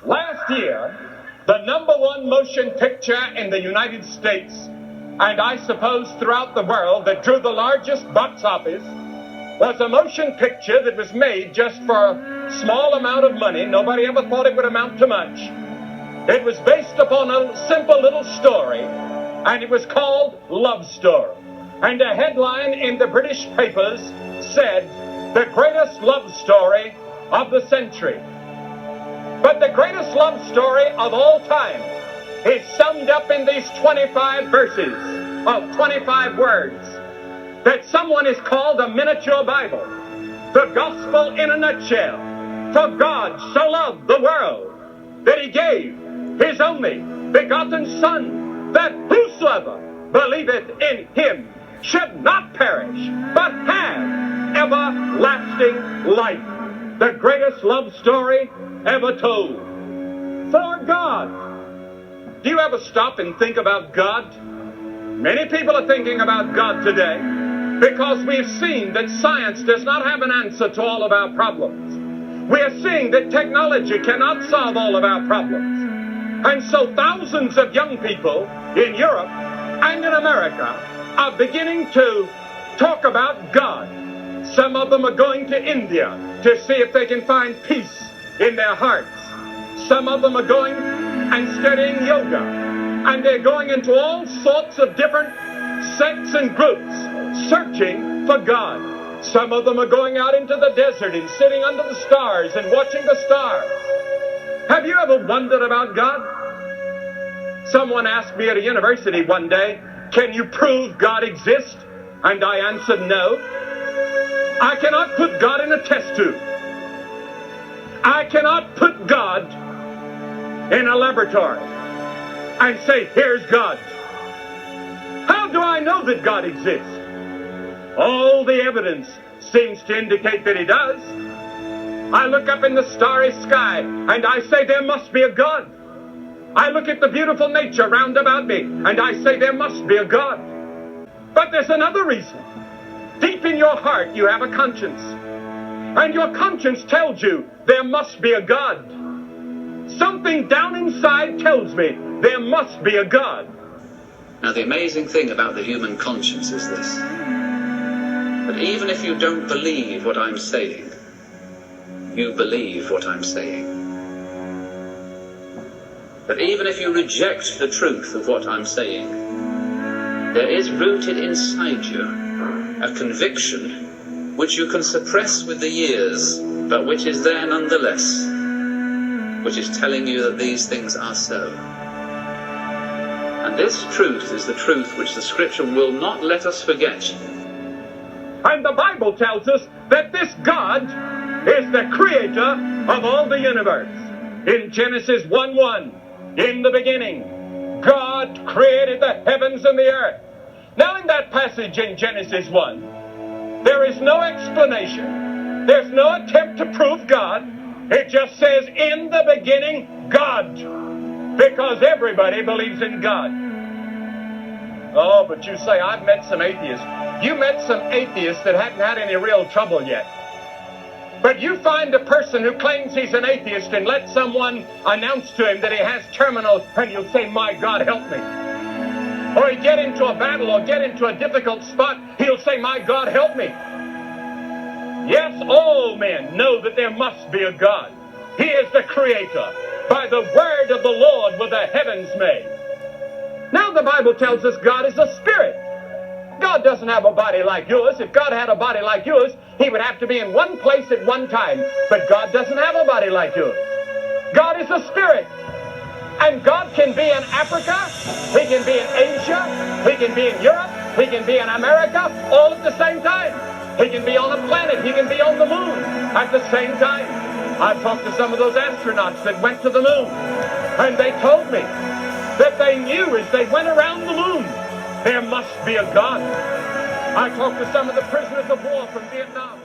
Last year, the #1 motion picture in the United States, and I suppose throughout the world, that drew the largest box office, was a motion picture that was made just for a small amount of money. Nobody ever thought it would amount to much. It was based upon a simple little story, and it was called Love Story. And a headline in the British papers said, "The greatest love story of the century." But the greatest love story of all time is summed up in these 25 verses of 25 words that someone has called a miniature Bible. The gospel in a nutshell. For God so loved the world that he gave his only begotten Son, that whosoever believeth in him should not perish, but have everlasting life. The greatest love story ever told. For God. Do you ever stop and think about God? Many people are thinking about God today because we've seen that science does not have an answer to all of our problems. We are seeing that technology cannot solve all of our problems. And so thousands of young people in Europe and in America are beginning to talk about God. Some of them are going to India to see if they can find peace in their hearts. Some of them are going and studying yoga. And they're going into all sorts of different sects and groups searching for God. Some of them are going out into the desert and sitting under the stars and watching the stars. Have you ever wondered about God? Someone asked me at a university one day, "Can you prove God exists?" And I answered, "No. I cannot put God in a test tube. I cannot put God in a laboratory and say, 'Here's God.' How do I know that God exists? All the evidence seems to indicate that he does. I look up in the starry sky and I say, there must be a God. I look at the beautiful nature round about me and I say, there must be a God. But there's another reason. Deep in your heart, you have a conscience. And your conscience tells you there must be a God. Something down inside tells me there must be a God. Now, the amazing thing about the human conscience is this: that even if you don't believe what I'm saying, you believe what I'm saying. That even if you reject the truth of what I'm saying, there is rooted inside you a conviction which you can suppress with the years, but which is there nonetheless, which is telling you that these things are so. And this truth is the truth which the Scripture will not let us forget. And the Bible tells us that this God is the creator of all the universe. In Genesis 1:1, in the beginning, God created the heavens and the earth. Now in that passage in Genesis 1, there is no explanation. There's no attempt to prove God. It just says, in the beginning, God. Because everybody believes in God. Oh, but you say, I've met some atheists. You met some atheists that hadn't had any real trouble yet. But you find a person who claims he's an atheist and let someone announce to him that he has terminal, and he'll say, my God, help me. Or he get into a battle or get into a difficult spot, he'll say, my God, help me. Yes, all men know that there must be a God. He is the creator. By the word of the Lord were the heavens made. Now the Bible tells us God is a spirit. God doesn't have a body like yours. If God had a body like yours, he would have to be in one place at one time. But God doesn't have a body like yours. God is a spirit. And God can be in Africa, he can be in Asia, he can be in Europe, he can be in America, all at the same time. He can be on a planet, he can be on the moon at the same time. I've talked to some of those astronauts that went to the moon, and they told me that they knew as they went around the moon, there must be a God. I talked to some of the prisoners of war from Vietnam.